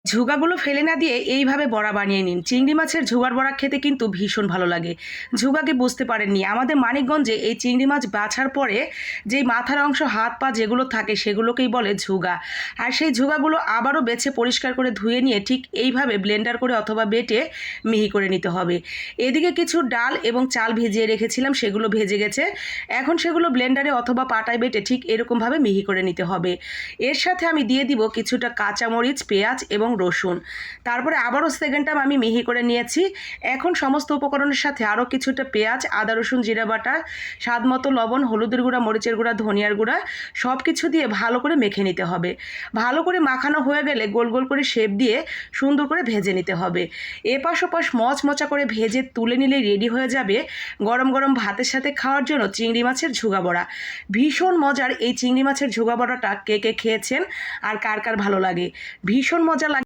ঝুগাগুলো ফেলে না দিয়ে এইভাবে বড়া বানিয়ে নিন। চিংড়ি মাছের ঝুগার বড়া খেতে কিন্তু ভীষণ ভালো লাগে। ঝুগাকে বুঝতে পারেননি, আমাদের মানিকগঞ্জে এই চিংড়ি মাছ বাছার পরে যেই মাথার অংশ, হাত পা যেগুলো থাকে সেগুলোকেই বলে ঝুগা। আর সেই ঝুগাগুলো আবারও বেছে পরিষ্কার করে ধুয়ে নিয়ে ঠিক এইভাবে ব্লেন্ডার করে অথবা বেটে মিহি করে নিতে হবে। এদিকে কিছু ডাল এবং চাল ভিজিয়ে রেখেছিলাম, সেগুলো ভেজে গেছে। এখন সেগুলো ব্লেন্ডারে অথবা পাটায় বেটে ঠিক এরকমভাবে মিহি করে নিতে হবে। এর সাথে আমি দিয়ে দিব কিছুটা কাঁচামরিচ, পেঁয়াজ এবং রসুন। তারপরে আবারও সেকেন্ড টাইম আমি মিহি করে নিয়েছি। এখন সমস্ত উপকরণের সাথে আরও কিছুটা পেঁয়াজ, আদা, রসুন, জিরা বাটা, স্বাদ মতো লবণ, হলুদের গুঁড়া, মরিচের গুঁড়া, ধনিয়ার গুঁড়া সব কিছু দিয়ে ভালো করে মেখে নিতে হবে। ভালো করে মাখানো হয়ে গেলে গোল গোল করে শেপ দিয়ে সুন্দর করে ভেজে নিতে হবে। এপাশ ওপাশ মচমচা করে ভেজে তুলে নিলেই রেডি হয়ে যাবে গরম গরম ভাতের সাথে খাওয়ার জন্য চিংড়ি মাছের ঝুগা বড়া। ভীষণ মজার এই চিংড়ি মাছের ঝুগা বড়াটা কে কে খেয়েছেন আর কার কার ভালো লাগে, ভীষণ মজা লাগে।